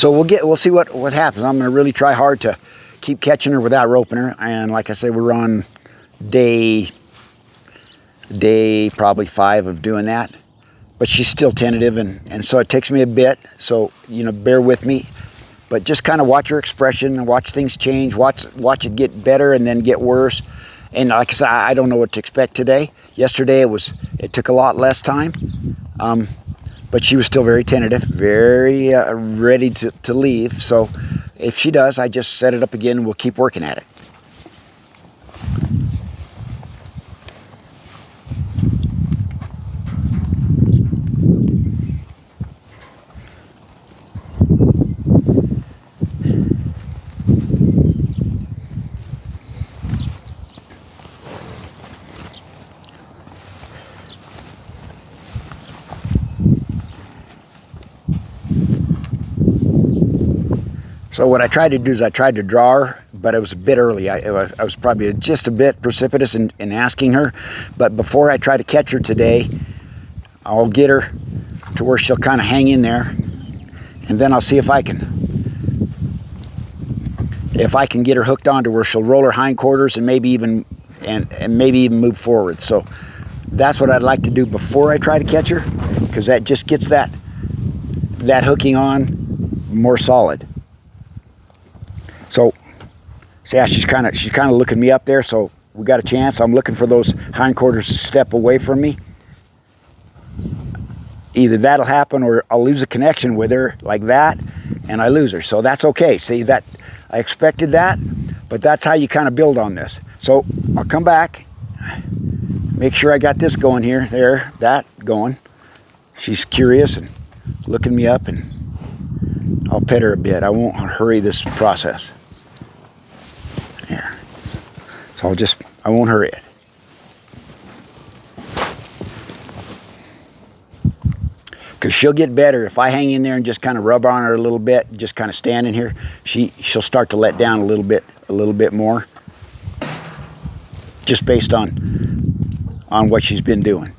So we'll see what happens. I'm going to really try hard to keep catching her without roping her. And like I said, we're on day probably 5 of doing that. But she's still tentative, and so it takes me a bit. So, you know, bear with me. But just kind of watch her expression and watch things change. Watch it get better and then get worse. And like I said, I don't know what to expect today. Yesterday it took a lot less time. But she was still very tentative, very ready to leave. So if she does, I just set it up again and we'll keep working at it. So what I tried to do is I tried to draw her, but it was a bit early. I was probably just a bit precipitous in asking her. But before I try to catch her today, I'll get her to where she'll kind of hang in there. And then I'll see if I can get her hooked onto where she'll roll her hindquarters and maybe even move forward. So that's what I'd like to do before I try to catch her, because that just gets that hooking on more solid. So, yeah, she's kind of looking me up there, so we got a chance. I'm looking for those hindquarters to step away from me. Either that'll happen or I'll lose a connection with her like that, and I lose her. So that's okay. See, that I expected that, but that's how you kind of build on this. So I'll come back, make sure I got this going here, that going. She's curious and looking me up, and I'll pet her a bit. I won't hurry this process. There. So I won't hurry it. Because she'll get better if I hang in there and just kind of rub on her a little bit, just kind of standing here. She'll start to let down a little bit more, just based on what she's been doing.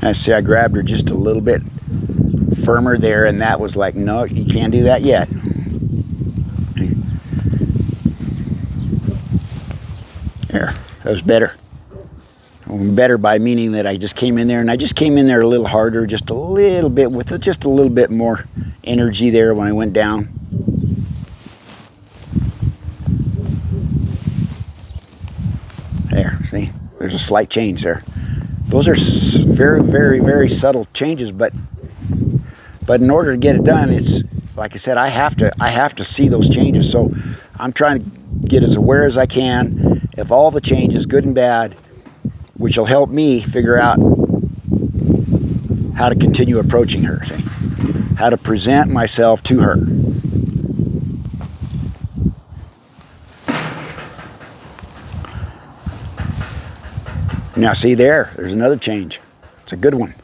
I see I grabbed her just a little bit firmer there, and that was like, no, you can't do that yet. There, that was better. Better by meaning that I just came in there, and I just came in there a little harder, just a little bit, with just a little bit more energy there when I went down. There, see, there's a slight change there. Those are very, very, very subtle changes, but in order to get it done, it's like I said, I have to see those changes. So I'm trying to get as aware as I can of all the changes, good and bad, which will help me figure out how to continue approaching her, see? How to present myself to her. Now see there's another change. It's a good one.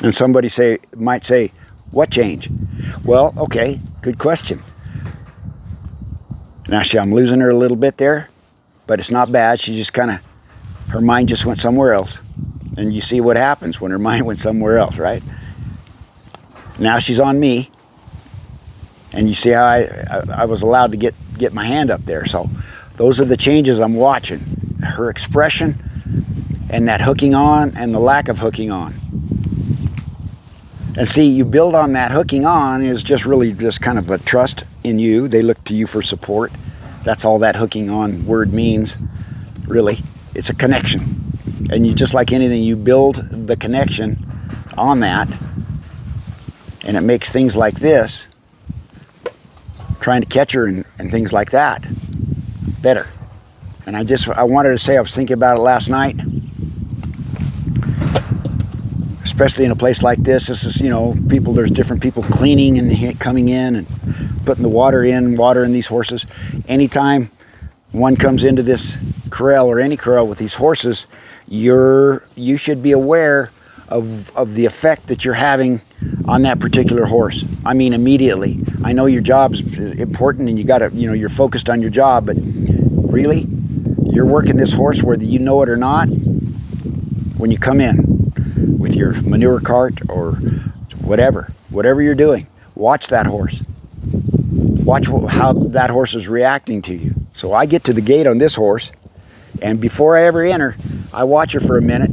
And somebody might say, what change? Well, okay, good question. Now see, I'm losing her a little bit there, but it's not bad. She just her mind just went somewhere else. And you see what happens when her mind went somewhere else, right? Now she's on me. And you see how I was allowed to get my hand up there. So those are the changes I'm watching. Her expression and that hooking on and the lack of hooking on. And see, you build on that hooking on is just really just kind of a trust in you. They look to you for support. That's all that hooking on word means, really. It's a connection. And you just like anything, you build the connection on that. And it makes things like this, trying to catch her and things like that, better. And I wanted to say, I was thinking about it last night, especially in a place like this. This is, there's different people cleaning and coming in and putting the water in these horses. Anytime one comes into this corral or any corral with these horses, you should be aware of the effect that you're having on that particular horse. I mean, immediately. I know your job's important and you're focused on your job, but really, you're working this horse whether you know it or not. When you come in with your manure cart or whatever you're doing, watch that horse. Watch how that horse is reacting to you. So I get to the gate on this horse, and before I ever enter, I watch her for a minute,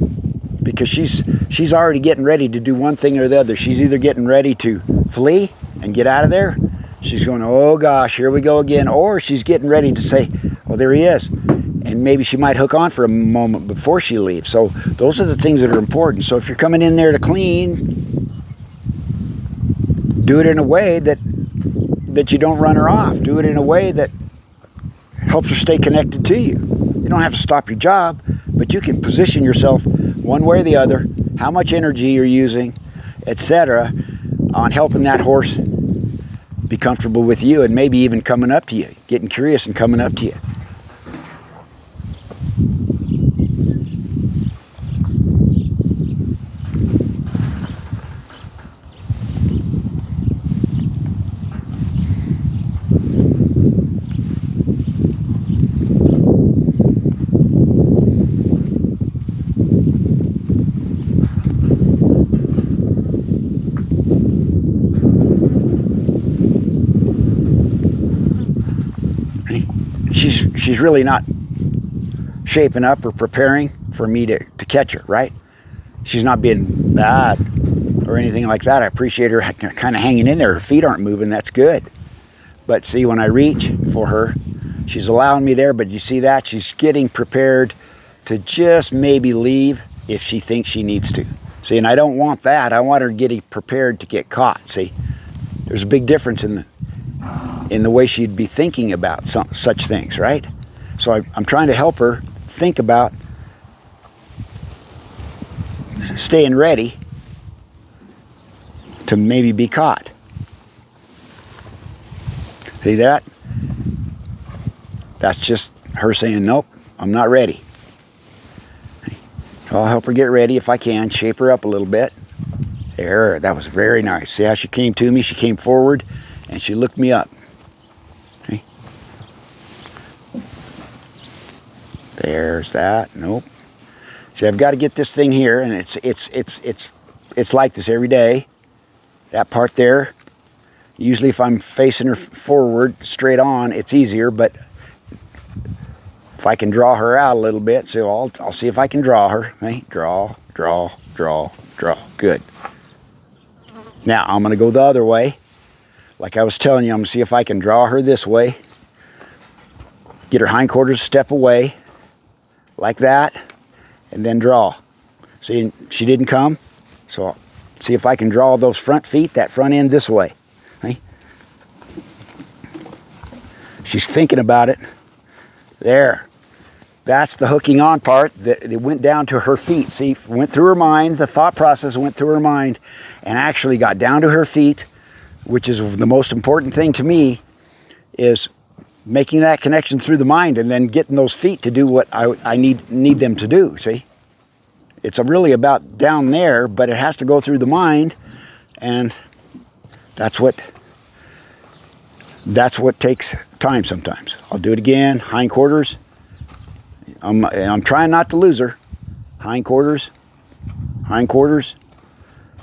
because she's already getting ready to do one thing or the other. She's either getting ready to flee and get out of there. She's going, oh gosh, here we go again. Or she's getting ready to say, oh, there he is. And maybe she might hook on for a moment before she leaves. So those are the things that are important. So if you're coming in there to clean, do it in a way that you don't run her off. Do it in a way that helps her stay connected to you. You don't have to stop your job, but you can position yourself one way or the other, how much energy you're using, etc., on helping that horse be comfortable with you, and maybe even coming up to you, getting curious and coming up to you. She's really not shaping up or preparing for me to catch her, right? She's not being bad or anything like that. I appreciate her kind of hanging in there. Her feet aren't moving. That's good. But see, when I reach for her, she's allowing me there. But you see that? She's getting prepared to just maybe leave if she thinks she needs to. See, and I don't want that. I want her getting prepared to get caught. See, there's a big difference in the way she'd be thinking about such things, right? So I'm trying to help her think about staying ready to maybe be caught. See that? That's just her saying, nope, I'm not ready. So I'll help her get ready if I can, shape her up a little bit. There, that was very nice. See how she came to me? She came forward and she looked me up. There's that. Nope. See, I've got to get this thing here, and it's like this every day. That part there. Usually, if I'm facing her forward, straight on, it's easier. But if I can draw her out a little bit, so I'll see if I can draw her. Hey, draw. Good. Now I'm going to go the other way. Like I was telling you, I'm going to see if I can draw her this way. Get her hindquarters a step away. Like that, and then draw. See, she didn't come, so I'll see if I can draw those front feet, that front end this way. See? She's thinking about it. There. That's the hooking on part. It went down to her feet. See, went through her mind, the thought process went through her mind, and actually got down to her feet, which is the most important thing to me, is making that connection through the mind and then getting those feet to do what I need them to do, see? It's really about down there, but it has to go through the mind, and that's what takes time sometimes. I'll do it again, hindquarters. I'm trying not to lose her. Hindquarters.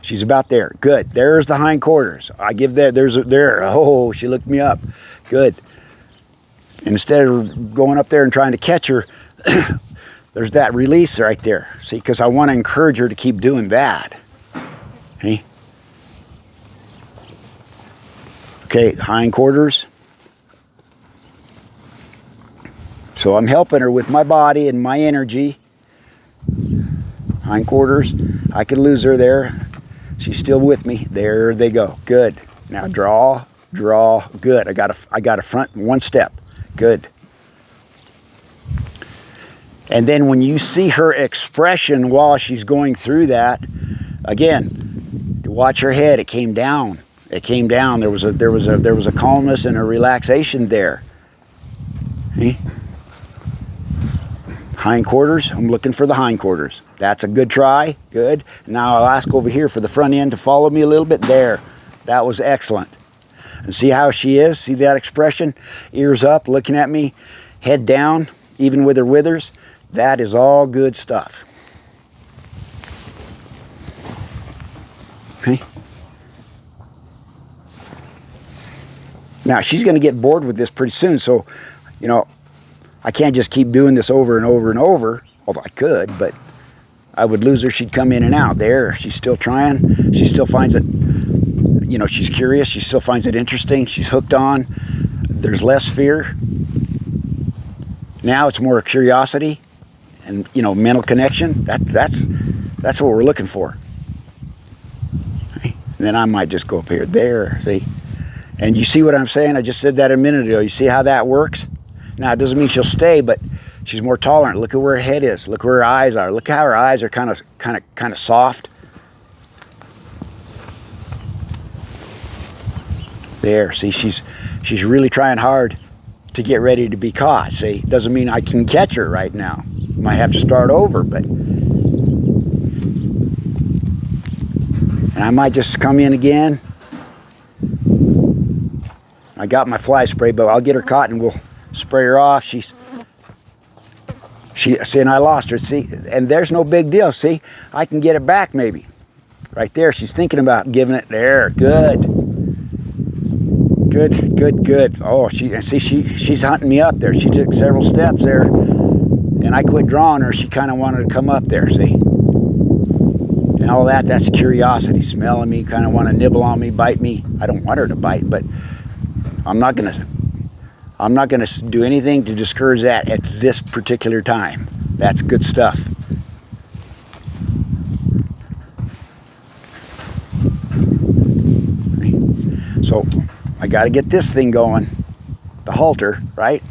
She's about there. Good. There's the hindquarters. I give that, there. Oh, she looked me up. Good. And instead of going up there and trying to catch her, there's that release right there. See, because I want to encourage her to keep doing that. Okay? Okay, hindquarters. So I'm helping her with my body and my energy. Hindquarters. I could lose her there. She's still with me. There they go. Good. Now draw. Good. I got a front one step. Good. And then when you see her expression while she's going through that, again, watch her head. It came down. It came down. There was a calmness and a relaxation there. See? Hindquarters. I'm looking for the hindquarters. That's a good try. Good. Now I'll ask over here for the front end to follow me a little bit. There. That was excellent. And see how she is? See that expression? Ears up, looking at me, head down, even with her withers. That is all good stuff. Okay. Now she's going to get bored with this pretty soon, so you know I can't just keep doing this over and over and over, although I could, but I would lose her. She'd come in and out. There, she's still trying. She still finds it, you know, she's curious. She still finds it interesting. She's hooked on. There's less fear. Now it's more curiosity and, you know, mental connection. That's what we're looking for. Okay. And then I might just go up here, there, see? And you see what I'm saying? I just said that a minute ago. You see how that works? Now, it doesn't mean she'll stay, but she's more tolerant. Look at where her head is. Look where her eyes are. Look how her eyes are kind of soft. There, see, she's really trying hard to get ready to be caught. See, doesn't mean I can catch her right now. Might have to start over, but and I might just come in again. I got my fly spray, but I'll get her caught and we'll spray her off. See, and I lost her. See, and there's no big deal. See, I can get it back maybe. Right there, she's thinking about giving it. There, good. Good. Oh, she's hunting me up there. She took several steps there, and I quit drawing her. She kind of wanted to come up there, see? And all that's curiosity, smelling me, kind of want to nibble on me, bite me. I don't want her to bite, but I'm not gonna do anything to discourage that at this particular time. That's good stuff. So I got to get this thing going, the halter, right?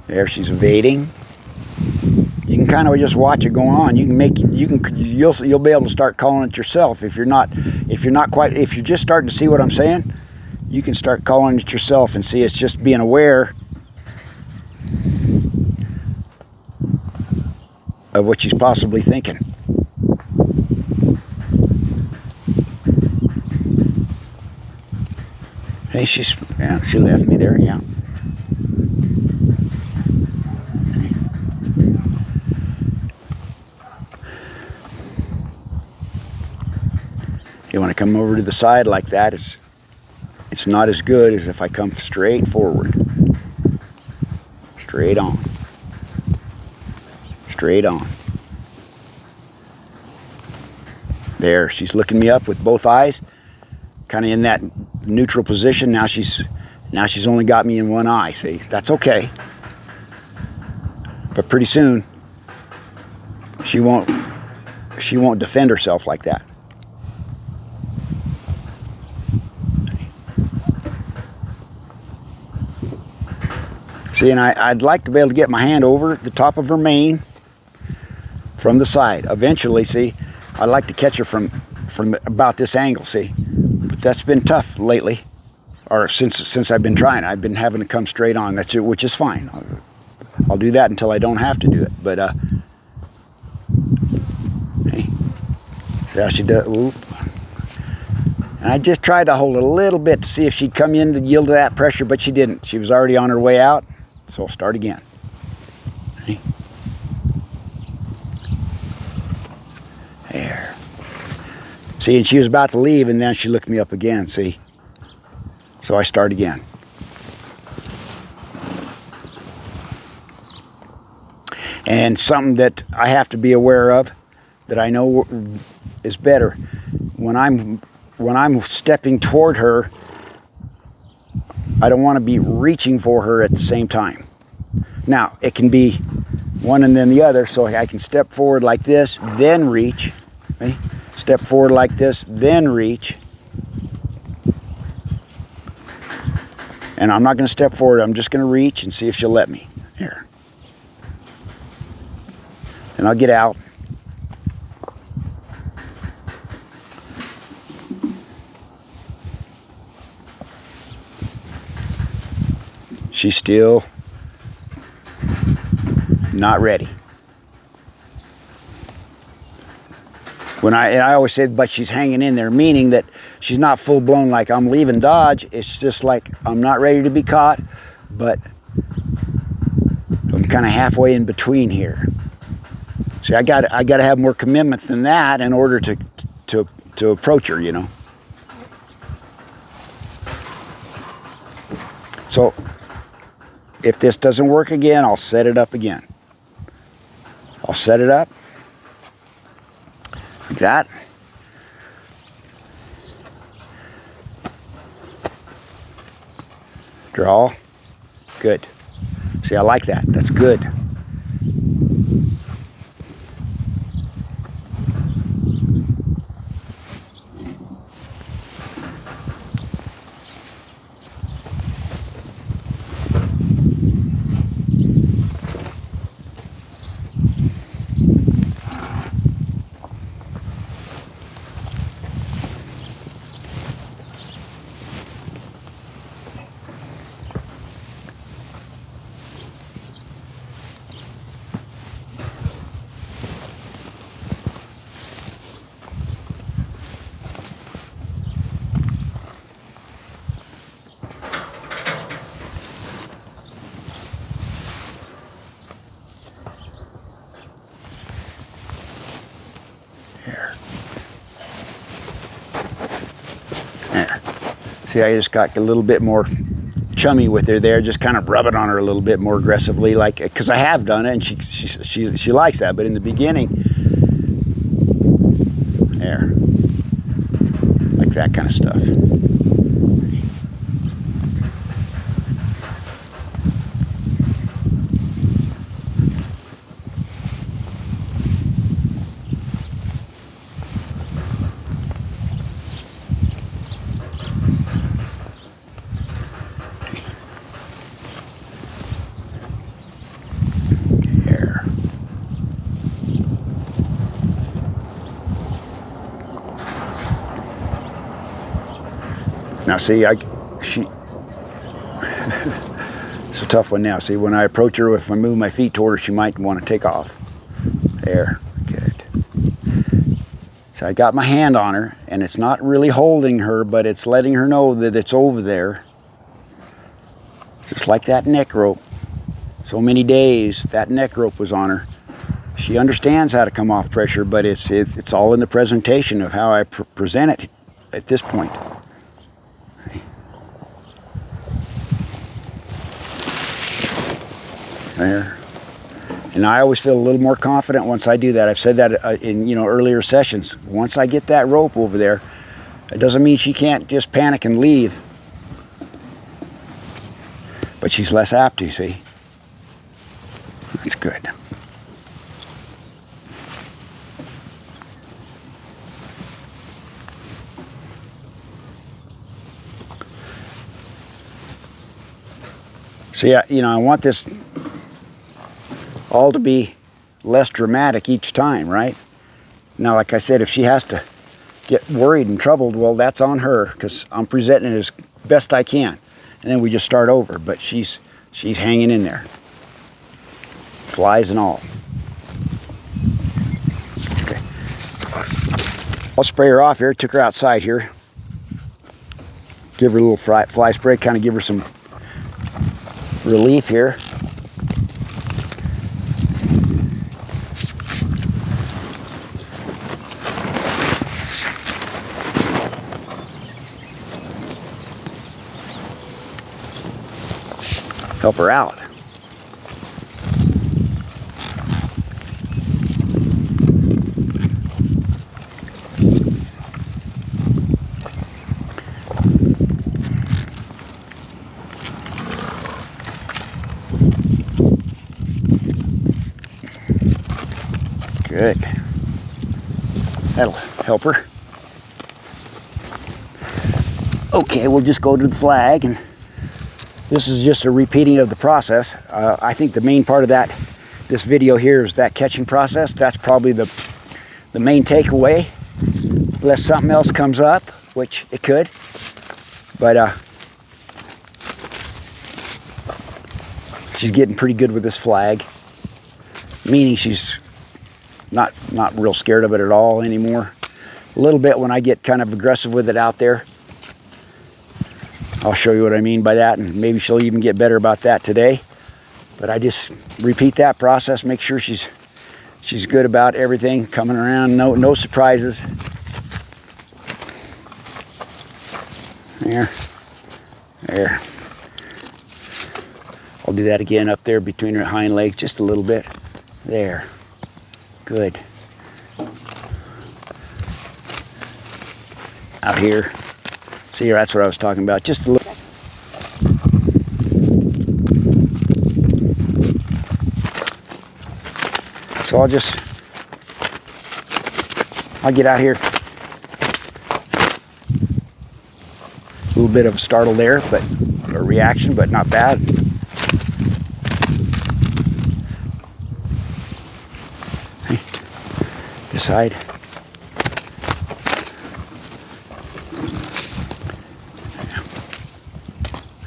There, she's evading. You can kind of just watch it go on. You'll be able to start calling it yourself if you're just starting to see what I'm saying. You can start calling it yourself and see it's just being aware of what she's possibly thinking. Hey, she left me there, yeah. You want to come over to the side like that, it's not as good as if I come straight forward. Straight on. Straight on. There, she's looking me up with both eyes, kind of in that neutral position. Now she's only got me in one eye, see? That's okay. But pretty soon, she won't defend herself like that. See, and I'd like to be able to get my hand over the top of her mane from the side. Eventually, see, I'd like to catch her from about this angle, see. But that's been tough lately, or since I've been trying. I've been having to come straight on, which is fine. I'll do that until I don't have to do it. But, hey, see how she does, whoop. And I just tried to hold it a little bit to see if she'd come in to yield to that pressure, but she didn't. She was already on her way out. So I'll start again. Okay. There. See, and she was about to leave, and then she looked me up again, see? So I start again. And something that I have to be aware of, that I know is better, when I'm stepping toward her, I don't want to be reaching for her at the same time. Now, it can be one and then the other, so I can step forward like this, then reach. Okay? Step forward like this, then reach. And I'm not going to step forward, I'm just going to reach and see if she'll let me. Here. And I'll get out. She's still not ready. And I always said, but she's hanging in there, meaning that she's not full blown like I'm leaving Dodge. It's just like I'm not ready to be caught, but I'm kind of halfway in between here. See, I got to have more commitment than that in order to approach her, you know. So if this doesn't work again, I'll set it up again. I'll set it up like that. Draw. Good. See, I like that. That's good. There. See, I just got a little bit more chummy with her there, just kind of rubbing on her a little bit more aggressively, like, because I have done it and she likes that. But in the beginning, there, like that kind of stuff. Now see, it's a tough one now. See, when I approach her, if I move my feet toward her, she might want to take off. There, good. So I got my hand on her, and it's not really holding her, but it's letting her know that it's over there. Just like that neck rope. So many days that neck rope was on her. She understands how to come off pressure, but it's all in the presentation of how I present it at this point. There. And I always feel a little more confident once I do that. I've said that in earlier sessions. Once I get that rope over there, it doesn't mean she can't just panic and leave. But she's less apt to, see? That's good. So yeah, I want this all to be less dramatic each time, right? Now, like I said, if she has to get worried and troubled, well, that's on her, because I'm presenting it as best I can. And then we just start over, but she's hanging in there. Flies and all. Okay. I'll spray her off here. Took her outside here. Give her a little fly spray, kind of give her some relief here. Help her out. Good. That'll help her. Okay, we'll just go to the flag, and this is just a repeating of the process. I think the main part of this video here is that catching process. That's probably the main takeaway, unless something else comes up, which it could. But She's getting pretty good with this flag, meaning she's not real scared of it at all anymore. A little bit when I get kind of aggressive with it out there. I'll show you what I mean by that, and maybe she'll even get better about that today. But I just repeat that process, make sure she's good about everything coming around, no surprises. There. I'll do that again up there between her hind legs, just a little bit. There. Good. Out here. See, that's what I was talking about. Just a little. So I'll get out here. A little bit of a startle there, but a reaction, but not bad. Hey, this side.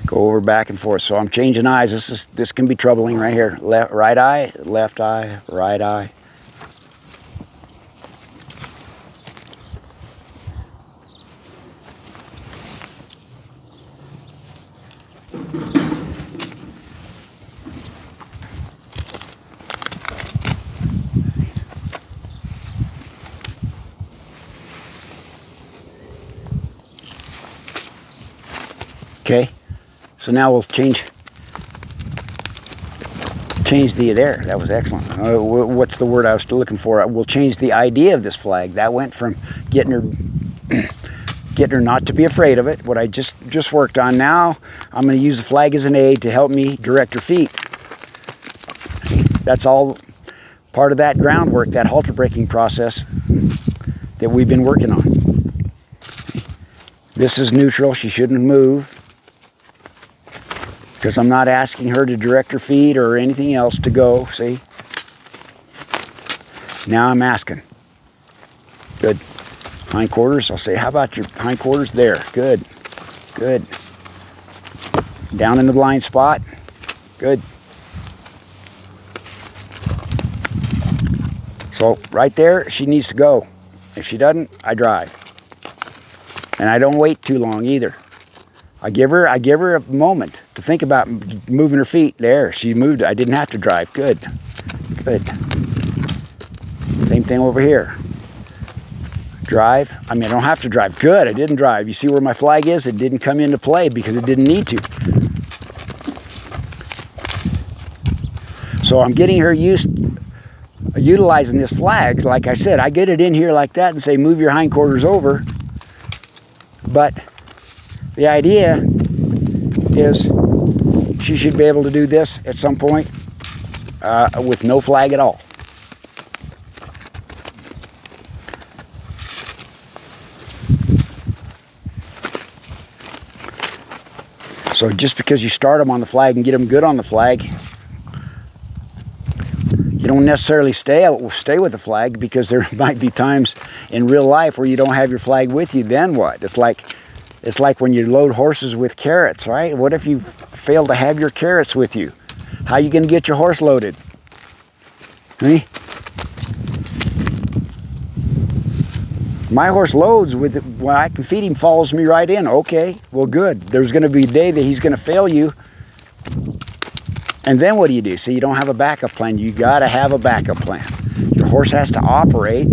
Go over back and forth. So I'm changing eyes. This can be troubling right here. Right eye, left eye, right eye. Okay. So now we'll change there. That was excellent. What's the word I was looking for? We'll change the idea of this flag. That went from getting her not to be afraid of it, what I just worked on. Now I'm going to use the flag as an aid to help me direct her feet. That's all part of that groundwork, that halter breaking process that we've been working on. This is neutral. She shouldn't move, because I'm not asking her to direct her feet or anything else to go, see? Now I'm asking. Good. Hindquarters, I'll say, how about your hindquarters? There, good, good. Down in the blind spot, good. So right there, she needs to go. If she doesn't, I drive. And I don't wait too long either. I give her a moment to think about moving her feet. There, she moved. I didn't have to drive. Good, good. Same thing over here. Drive. I mean, I don't have to drive. Good, I didn't drive. You see where my flag is? It didn't come into play because it didn't need to. So I'm getting her utilizing this flag. Like I said, I get it in here like that and say, move your hindquarters over. But the idea is she should be able to do this at some point with no flag at all. So just because you start them on the flag and get them good on the flag, you don't necessarily stay with the flag, because there might be times in real life where you don't have your flag with you. Then what? It's like when you load horses with carrots, right? What if you fail to have your carrots with you? How are you going to get your horse loaded? Me? My horse loads with it. When I can feed him, follows me right in. Okay, well, good. There's going to be a day that he's going to fail you. And then what do? So you don't have a backup plan. You got to have a backup plan. Your horse has to operate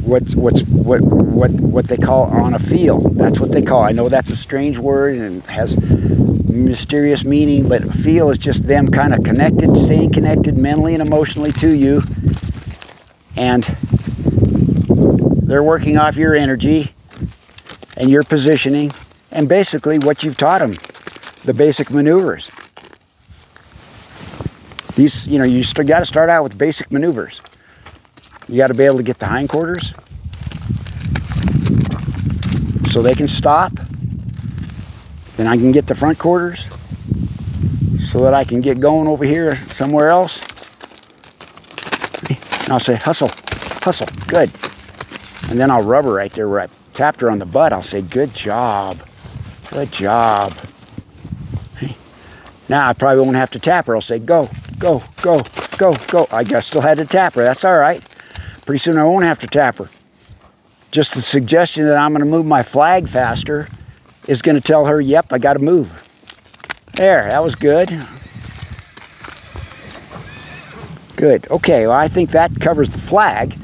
what they call on a feel. That's what they call. I know that's a strange word and has mysterious meaning, but feel is just them kind of connected, staying connected mentally and emotionally to you, and they're working off your energy and your positioning and basically what you've taught them, the basic maneuvers. These, you still got to start out with basic maneuvers. You got to be able to get the hindquarters so they can stop. Then I can get the front quarters so that I can get going over here somewhere else. And I'll say, hustle, hustle, good. And then I'll rub her right there where I tapped her on the butt. I'll say, good job. Good job. Now I probably won't have to tap her. I'll say, go, go, go, go, go. I still had to tap her. That's all right. Pretty soon I won't have to tap her. Just the suggestion that I'm going to move my flag faster is going to tell her, yep, I got to move. There, that was good. Good. Okay, well, I think that covers the flag.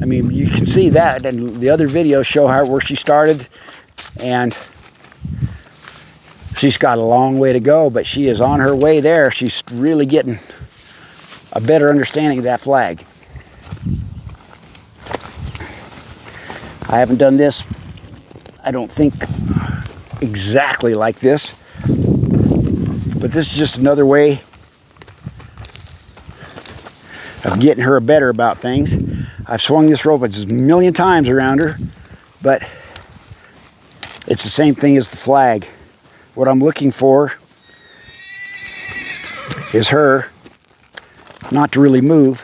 I mean, you can see that, and the other videos show where she started, and she's got a long way to go, but she is on her way there. She's really getting a better understanding of that flag. I haven't done this, I don't think, exactly like this, but this is just another way of getting her better about things. I've swung this rope a million times around her, but it's the same thing as the flag. What I'm looking for is her not to really move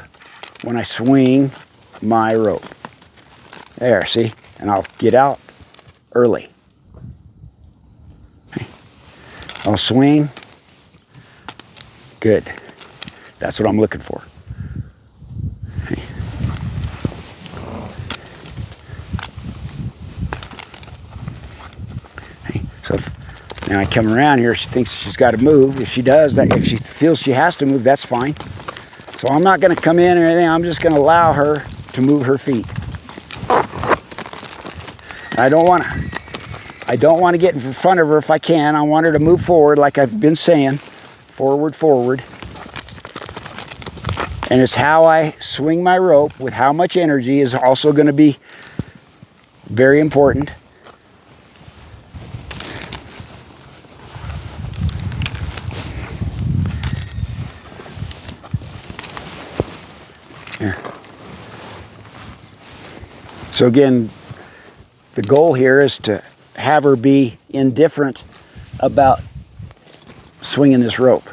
when I swing my rope. There, see? And I'll get out early. I'll swing. Good. That's what I'm looking for. So now I come around here, she thinks she's got to move. If she does, if she feels she has to move, that's fine. So I'm not going to come in or anything. I'm just going to allow her to move her feet. I don't want to get in front of her if I can. I want her to move forward, like I've been saying, forward, forward. And it's how I swing my rope with how much energy is also going to be very important. Here. So again, the goal here is to have her be indifferent about swinging this rope,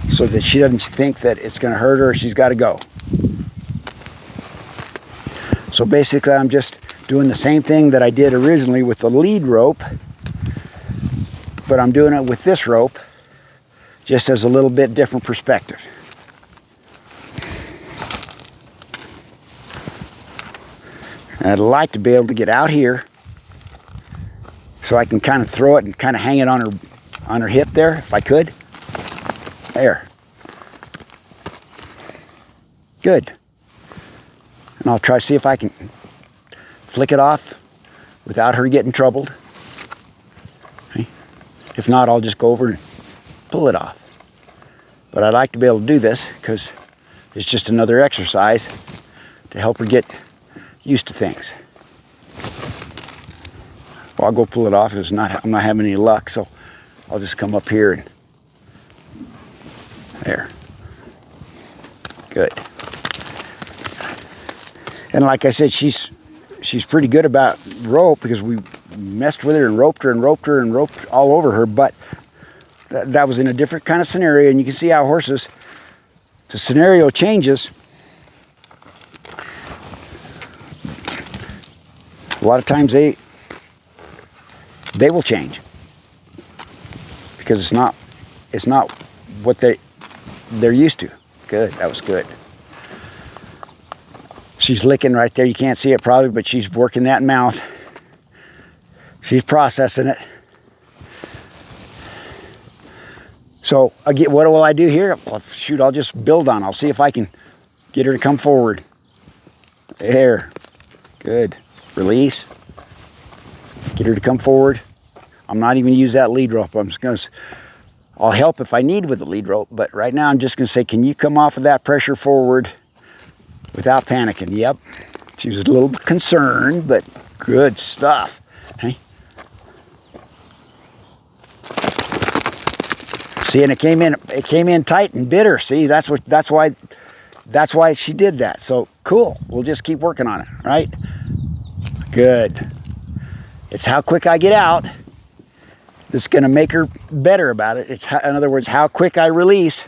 so that she doesn't think that it's going to hurt her or she's got to go. So basically I'm just doing the same thing that I did originally with the lead rope, but I'm doing it with this rope just as a little bit different perspective. I'd like to be able to get out here so I can kind of throw it and kind of hang it on her hip there, if I could. There. Good. And I'll try to see if I can flick it off without her getting troubled. Okay. If not, I'll just go over and pull it off. But I'd like to be able to do this because it's just another exercise to help her get used to things. Well, I'll go pull it off because I'm not having any luck, so I'll just come up here and there. Good. And like I said, she's pretty good about rope because we messed with her and roped her and roped her and roped all over her, but that was in a different kind of scenario, and you can see how horses, the scenario changes. A lot of times they will change because it's not what they're used to. Good, that was good. She's licking right there. You can't see it probably, but she's working that mouth. She's processing it. So again, what will I do here? Well, shoot, I'll just build on. I'll see if I can get her to come forward. There, good. Release. Get her to come forward. I'm not even going to use that lead rope. I'm just going to, I'll help if I need with the lead rope, but right now I'm just going to say, can you come off of that pressure forward without panicking? Yep. She was a little concerned, but good stuff. Hey. See, and it came in tight and bitter. See, that's why she did that. So cool. We'll just keep working on it, right? Good. It's how quick I get out that's going to make her better about it. It's in other words, how quick I release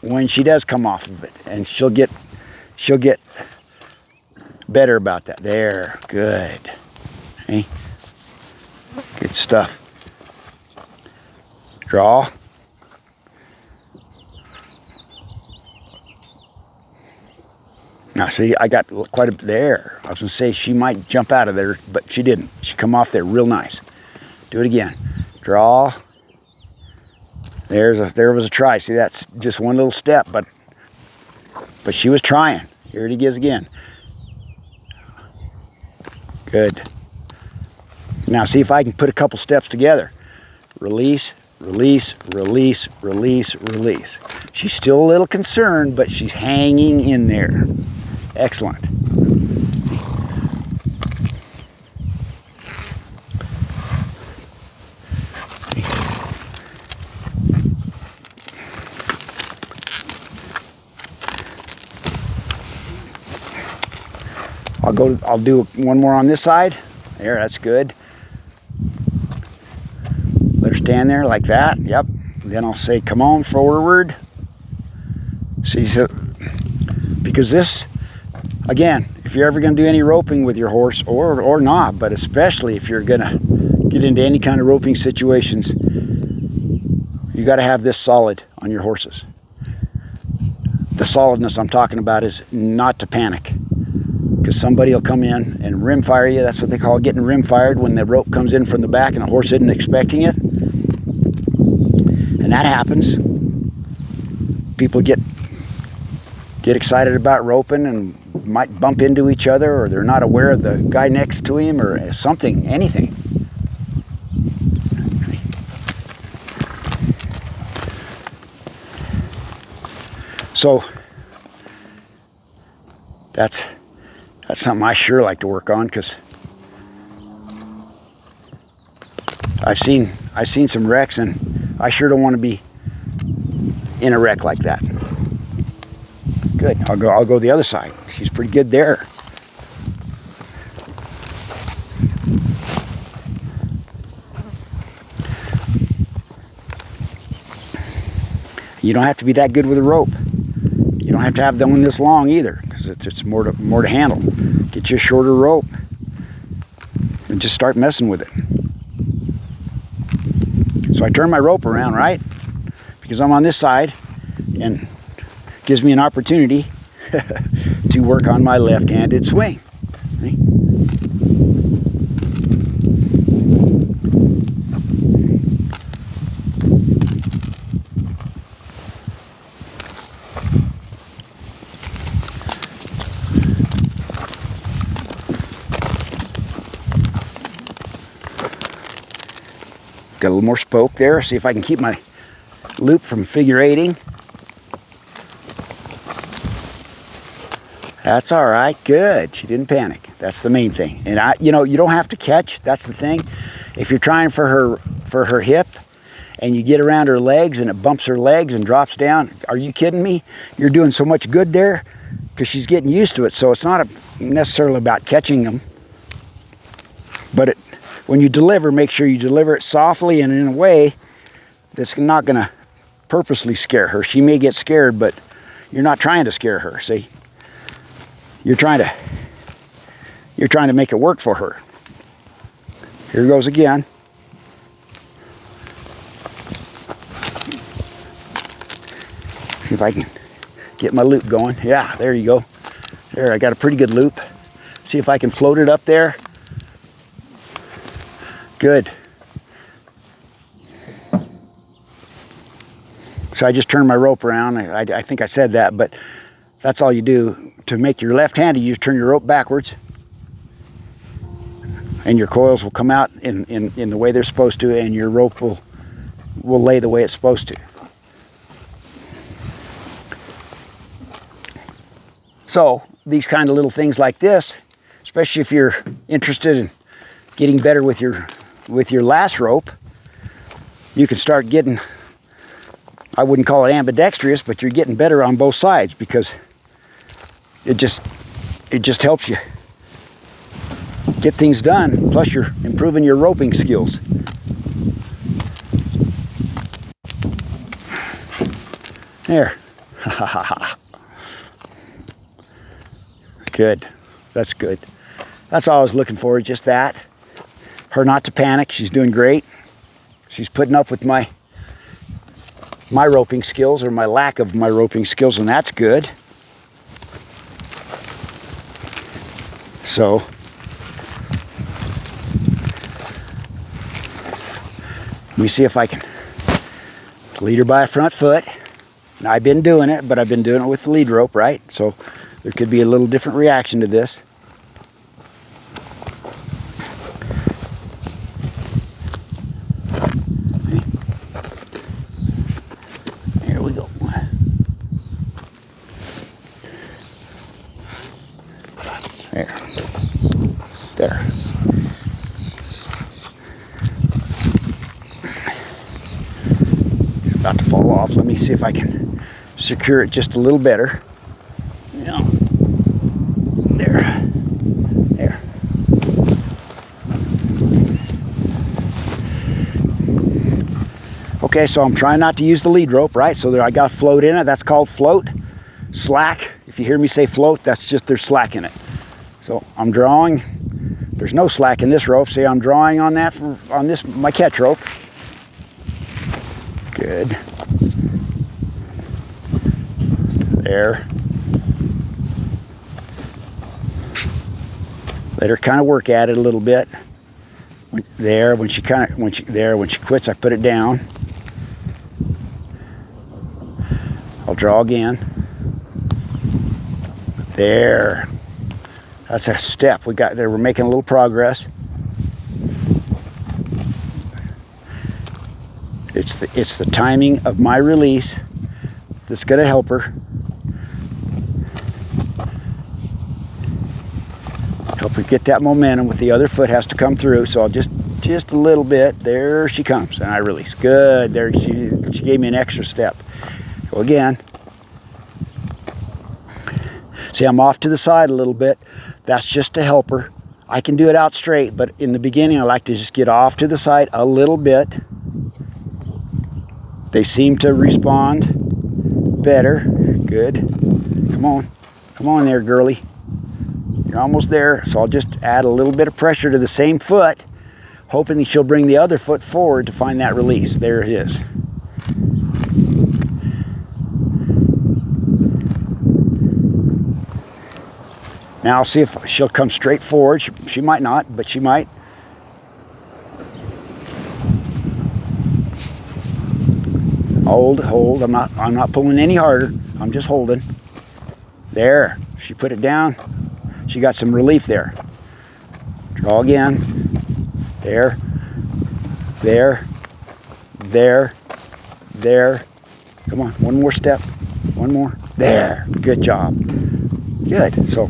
when she does come off of it, and she'll get better about that. There, good. Hey, good. Good stuff. Draw. Now see, I got quite a bit there. I was gonna say she might jump out of there, but she didn't. She come off there real nice. Do it again. Draw. There was a try. See, that's just one little step, but she was trying. Here it is again. Good. Now see if I can put a couple steps together. Release, release, release, release, release. She's still a little concerned, but she's hanging in there. Excellent. I'll do one more on this side. There, that's good. Let her stand there like that. Yep. Then I'll say, come on forward. See, so, because this, again, if you're ever going to do any roping with your horse, or not, but especially if you're going to get into any kind of roping situations, you got to have this solid on your horses. The solidness I'm talking about is not to panic, because somebody will come in and rim fire you. That's what they call getting rim fired, when the rope comes in from the back and the horse isn't expecting it. And that happens. People get excited about roping and might bump into each other, or they're not aware of the guy next to him, or something, anything. So that's something I sure like to work on, because I've seen some wrecks, and I sure don't want to be in a wreck like that. Good. I'll go the other side. She's pretty good there. You don't have to be that good with a rope. You don't have to have one this long either, because it's more to handle. Get you a shorter rope and just start messing with it. So I turn my rope around, right? Because I'm on this side, and gives me an opportunity to work on my left-handed swing. See? Got a little more spoke there. See if I can keep my loop from figure eighting. That's all right. Good. She didn't panic. That's the main thing. And you don't have to catch. That's the thing. If you're trying for her hip, and you get around her legs and it bumps her legs and drops down, are you kidding me? You're doing so much good there, because she's getting used to it. So it's not necessarily about catching them, but when you deliver, make sure you deliver it softly and in a way that's not going to purposely scare her. She may get scared, but you're not trying to scare her. See, you're trying to make it work for her. Here goes again. See if I can get my loop going. Yeah, there you go. There, I got a pretty good loop. See if I can float it up there. Good. So I just turned my rope around. I think I said that, but that's all you do. To make your left-handed, you just turn your rope backwards, and your coils will come out in the way they're supposed to, and your rope will lay the way it's supposed to. So these kind of little things like this, especially if you're interested in getting better with your lasso rope, you can start getting, I wouldn't call it ambidextrous, but you're getting better on both sides, because it just helps you get things done. Plus you're improving your roping skills. There. Good. That's good. That's all I was looking for, just that. her not to panic. She's doing great. She's putting up with my roping skills, or my lack of my roping skills, and that's good. So let me see if I can lead her by a front foot. Now, I've been doing it, but I've been doing it with the lead rope, right? So there could be a little different reaction to this. Here we go. There. There. About to fall off. Let me see if I can secure it just a little better. Yeah. There. There. Okay, so I'm trying not to use the lead rope, right? So there I got float in it. That's called float. Slack. If you hear me say float, that's just there's slack in it. So I'm drawing. There's no slack in this rope. See, I'm drawing on that on this my catch rope. Good. There. Let her kind of work at it a little bit. When she quits, I put it down. I'll draw again. There. That's a step. We got there. We're making a little progress. It's the timing of my release that's going to help her. Help her get that momentum. With the other foot has to come through. So I'll just a little bit. There she comes, and I release. Good. There she gave me an extra step. Go again. See, I'm off to the side a little bit. That's just to help her. I can do it out straight, but in the beginning I like to just get off to the side a little bit. They seem to respond better. Good. Come on. Come on there, girlie. You're almost there. So I'll just add a little bit of pressure to the same foot, hoping she'll bring the other foot forward to find that release. There it is. Now I'll see if she'll come straight forward. She might not, but she might. Hold. I'm not pulling any harder. I'm just holding. There. She put it down. She got some relief there. Draw again. There. There. There. There. Come on. One more step. One more. There. Good job. Good. So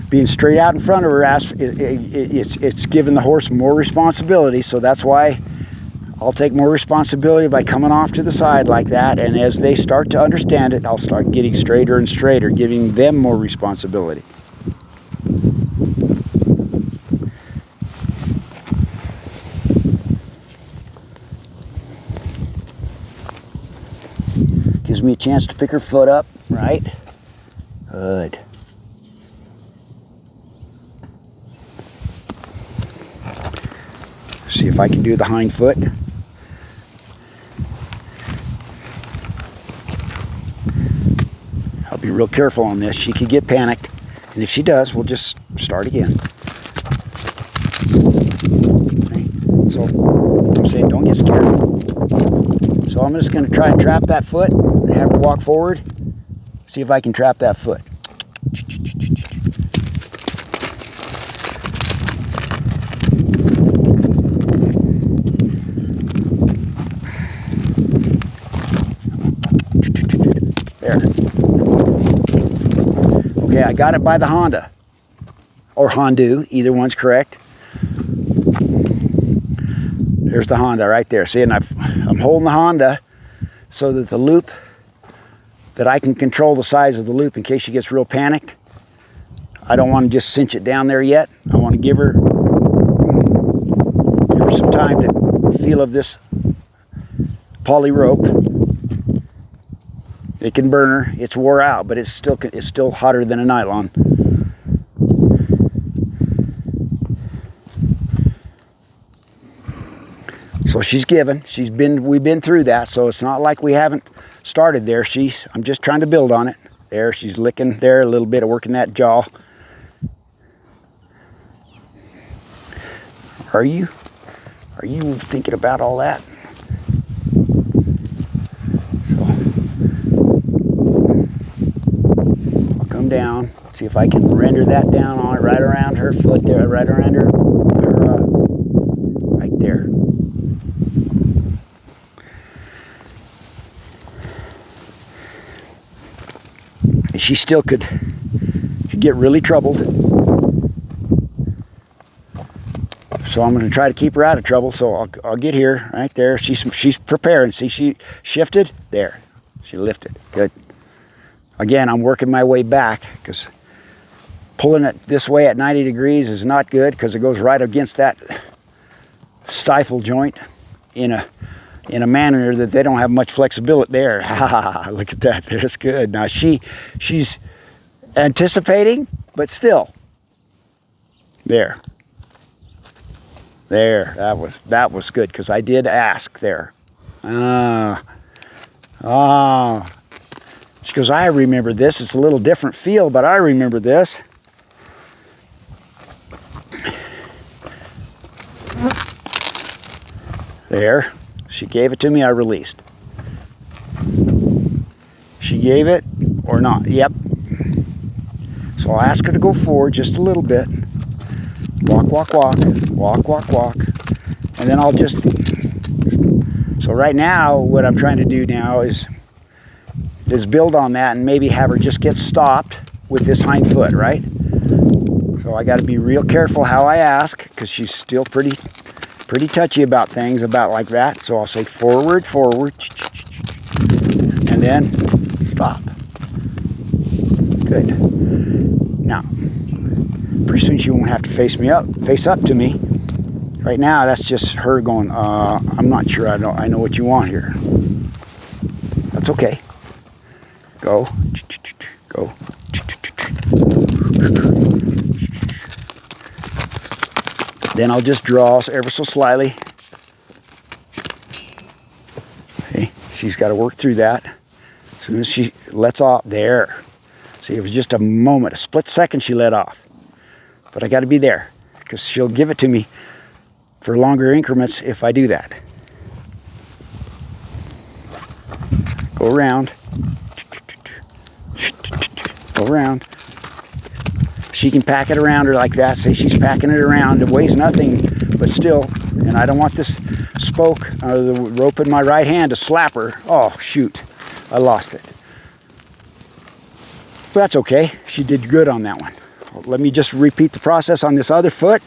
being straight out in front of her, it's giving the horse more responsibility. So that's why I'll take more responsibility by coming off to the side like that. And as they start to understand it, I'll start getting straighter and straighter, giving them more responsibility. Gives me a chance to pick her foot up, right? Good. See if I can do the hind foot. I'll be real careful on this. She could get panicked, and if she does, we'll just start again. Okay. So I'm saying don't get scared. So I'm just going to try and trap that foot, have her walk forward, see if I can trap that foot. There. Okay, I got it by the Honda, or Hondu, either one's correct. There's the Honda right there. See, and I'm holding the Honda so that the loop, that I can control the size of the loop in case she gets real panicked. I don't want to just cinch it down there yet. I want to give her some time to feel of this poly rope. It can burn her. It's wore out, but it's still hotter than a nylon. So she's given. We've been through that, so it's not like we haven't started there. I'm just trying to build on it. There, she's licking there a little bit of working that jaw. Are you thinking about all that? So I'll come down, see if I can render that down on it, right around her foot there, right around her right there. And she still could get really troubled. So I'm going to try to keep her out of trouble. So I'll get here right there. She's preparing. See, she shifted there. She lifted. Good. Again, I'm working my way back because pulling it this way at 90 degrees is not good because it goes right against that stifle joint in a manner that they don't have much flexibility there. Look at that. That's good. Now she's anticipating, but still. There. There. That was good because I did ask there. She goes, I remember this. It's a little different feel, but I remember this. There. She gave it to me, I released. She gave it or not? Yep. So I'll ask her to go forward just a little bit. Walk, walk, walk. Walk, walk, walk. And then I'll just... So right now, what I'm trying to do now is build on that and maybe have her just get stopped with this hind foot, right? So I got to be real careful how I ask because she's still pretty touchy about things about like that. So I'll say forward, forward, and then stop. Good. Now, pretty soon she won't have to face up to me. Right now, that's just her going, I'm not sure I know what you want here. That's okay. Go. Go. Then I'll just draw ever so slightly. Okay, she's got to work through that. As soon as she lets off, there. See, it was just a moment, a split second she let off. But I got to be there because she'll give it to me for longer increments if I do that. Go around. Go around. She can pack it around her like that. Say she's packing it around. It weighs nothing, but still. And I don't want this spoke or the rope in my right hand to slap her. Oh, shoot. I lost it. But that's okay. She did good on that one. Let me just repeat the process on this other foot.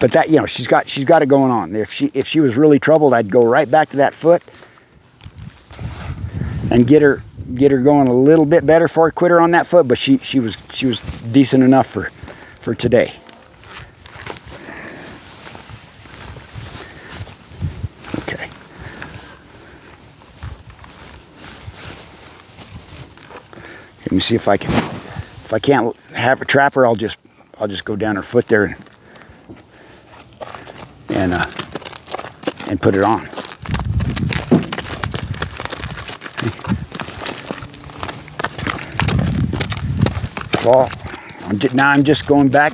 But that, you know, she's got it going on. If she was really troubled, I'd go right back to that foot and get her going a little bit better before I quit her on that foot. But she was decent enough for today. Okay. Let me see if I can. If I can't have a trapper, I'll just go down her foot there and put it on. Well, now I'm just going back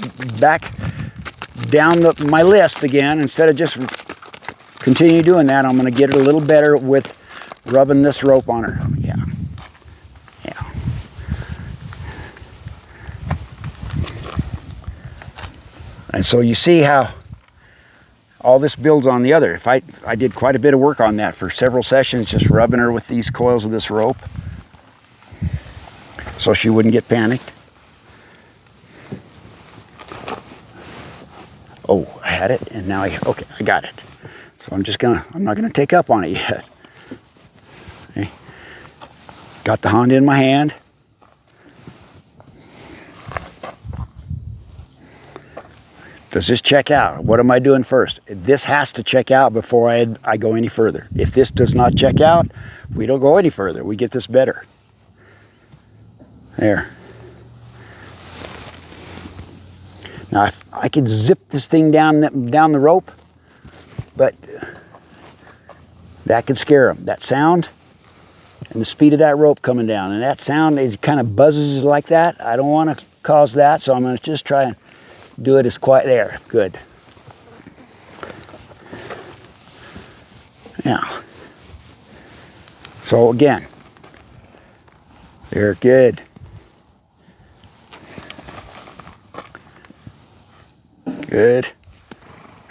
down my list again. Instead of just continue doing that, I'm going to get it a little better with rubbing this rope on her. Yeah. Yeah. And so you see how all this builds on the other. If I did quite a bit of work on that for several sessions, just rubbing her with these coils of this rope so she wouldn't get panicked. Oh, I had it, and now okay, I got it. So I'm not gonna take up on it yet. Okay. Got the Honda in my hand. Does this check out? What am I doing first? This has to check out before I go any further. If this does not check out, we don't go any further. We get this better. There. Now, if I could zip this thing down the rope, but that could scare them. That sound and the speed of that rope coming down, and that sound, it kind of buzzes like that. I don't want to cause that, so I'm going to just try and do it as quiet. There, good. Now, so again, they're good. Good.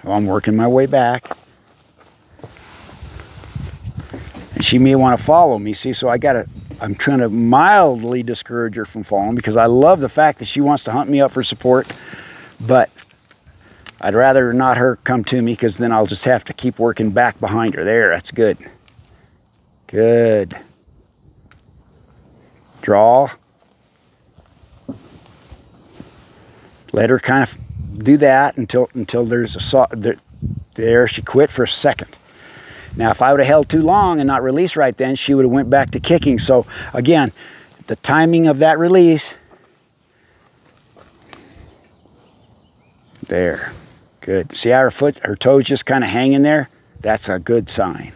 Well, I'm working my way back. And she may want to follow me, see, so I'm trying to mildly discourage her from following, because I love the fact that she wants to hunt me up for support, but I'd rather not her come to me, because then I'll just have to keep working back behind her. There, that's good. Good. Draw. Let her kind of do that until there's a there. She quit for a second. Now, if I would have held too long and not released right then, she would have went back to kicking. So again, the timing of that release. There. Good. See how her toes just kind of hanging there? That's a good sign.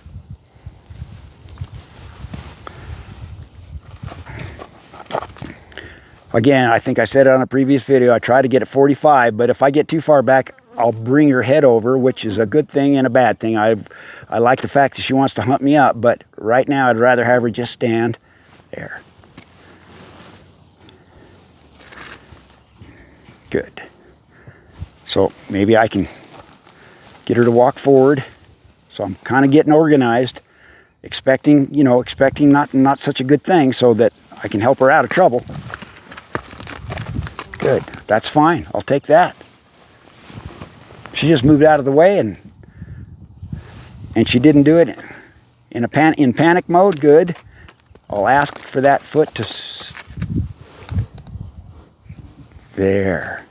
Again, I think I said it on a previous video, I try to get at 45, but if I get too far back, I'll bring her head over, which is a good thing and a bad thing. I like the fact that she wants to hunt me up, but right now I'd rather have her just stand there. Good. So maybe I can get her to walk forward. So I'm kind of getting organized, expecting not such a good thing, so that I can help her out of trouble. Good. That's fine. I'll take that. She just moved out of the way, and she didn't do it in panic mode. Good. I'll ask for that foot to there.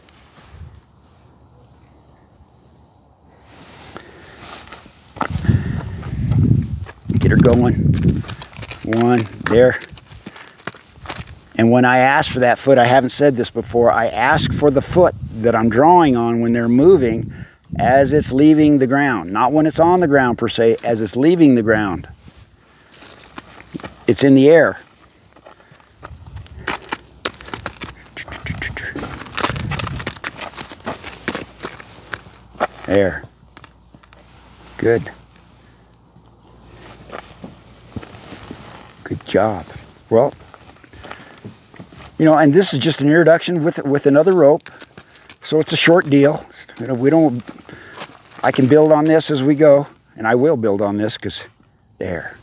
Get her going. One there. And when I ask for that foot, I haven't said this before, I ask for the foot that I'm drawing on when they're moving as it's leaving the ground. Not when it's on the ground per se, as it's leaving the ground. It's in the air. There. Good. Good job. Well, and this is just an introduction with another rope, so it's a short deal. I can build on this as we go, and I will build on this, because there.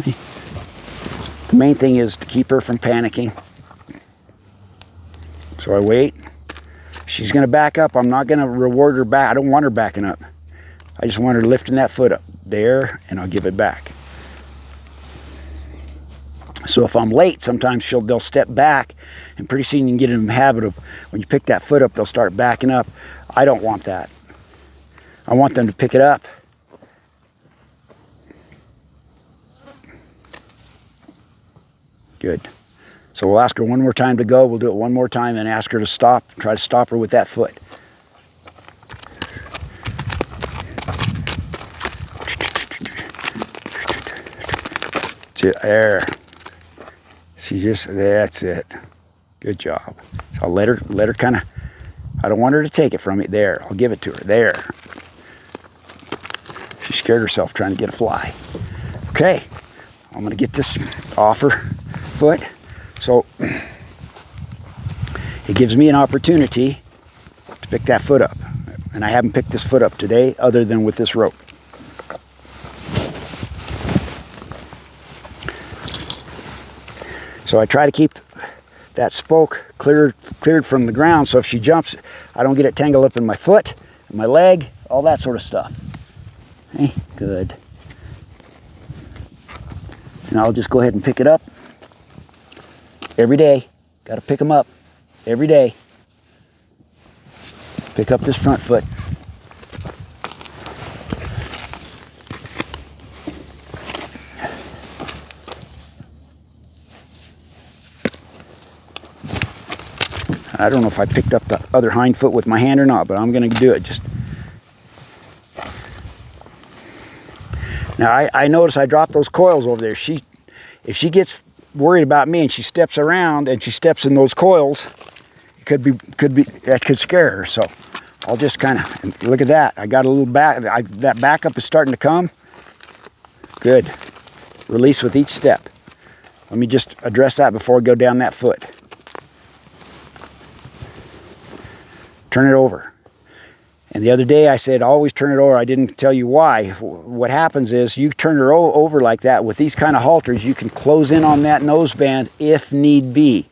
The main thing is to keep her from panicking. So I wait. She's going to back up. I'm not going to reward her back. I don't want her backing up. I just want her lifting that foot up there, and I'll give it back. So if I'm late, sometimes they'll step back, and pretty soon you can get in the habit of, when you pick that foot up, they'll start backing up. I don't want that. I want them to pick it up. Good. So we'll ask her one more time to go. We'll do it one more time and ask her to stop. Try to stop her with that foot. There. That's it. Good job. So I'll let her kind of, I don't want her to take it from me. There, I'll give it to her. There. She scared herself trying to get a fly. Okay, I'm going to get this off her foot. So it gives me an opportunity to pick that foot up. And I haven't picked this foot up today other than with this rope. So I try to keep that spoke cleared from the ground, so if she jumps, I don't get it tangled up in my foot, my leg, all that sort of stuff. Okay, good. And I'll just go ahead and pick it up every day. Got to pick them up every day. Pick up this front foot. I don't know if I picked up the other hind foot with my hand or not, but I'm going to do it. Just Now I notice I dropped those coils over there. If she gets worried about me and she steps around and she steps in those coils, it that could scare her. So I'll just kind of look at that. I got a little back. That backup is starting to come. Good. Release with each step. Let me just address that before I go down that foot. Turn it over. And the other day I said always turn it over. I didn't tell you why. What happens is you turn her over like that with these kind of halters, you can close in on that noseband if need be.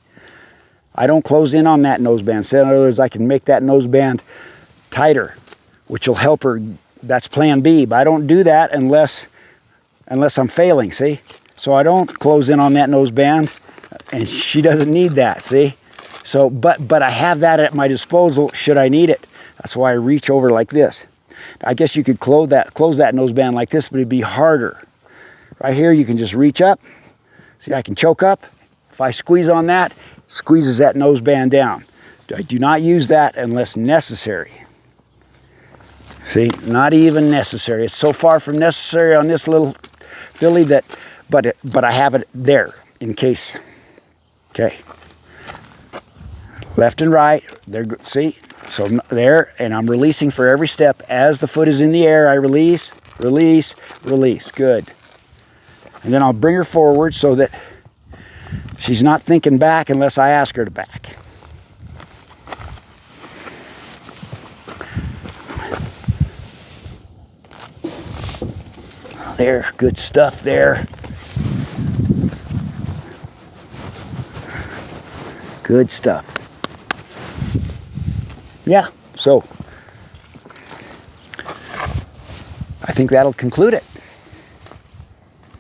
I don't close in on that noseband. So in other words, I can make that noseband tighter, which will help her. That's plan B, but I don't do that unless I'm failing, see? So I don't close in on that noseband, and she doesn't need that, see? So, but I have that at my disposal should I need it. That's why I reach over like this. I guess you could close that noseband like this, but it'd be harder. Right here, you can just reach up. See, I can choke up. If I squeeze on that, squeezes that noseband down. I do not use that unless necessary. See, not even necessary. It's so far from necessary on this little filly that, but I have it there in case. Okay. Left and right, there, see? So there, and I'm releasing for every step. As the foot is in the air, I release, release, release. Good. And then I'll bring her forward so that she's not thinking back unless I ask her to back. There, good stuff there. Good stuff. Yeah, so I think that'll conclude it.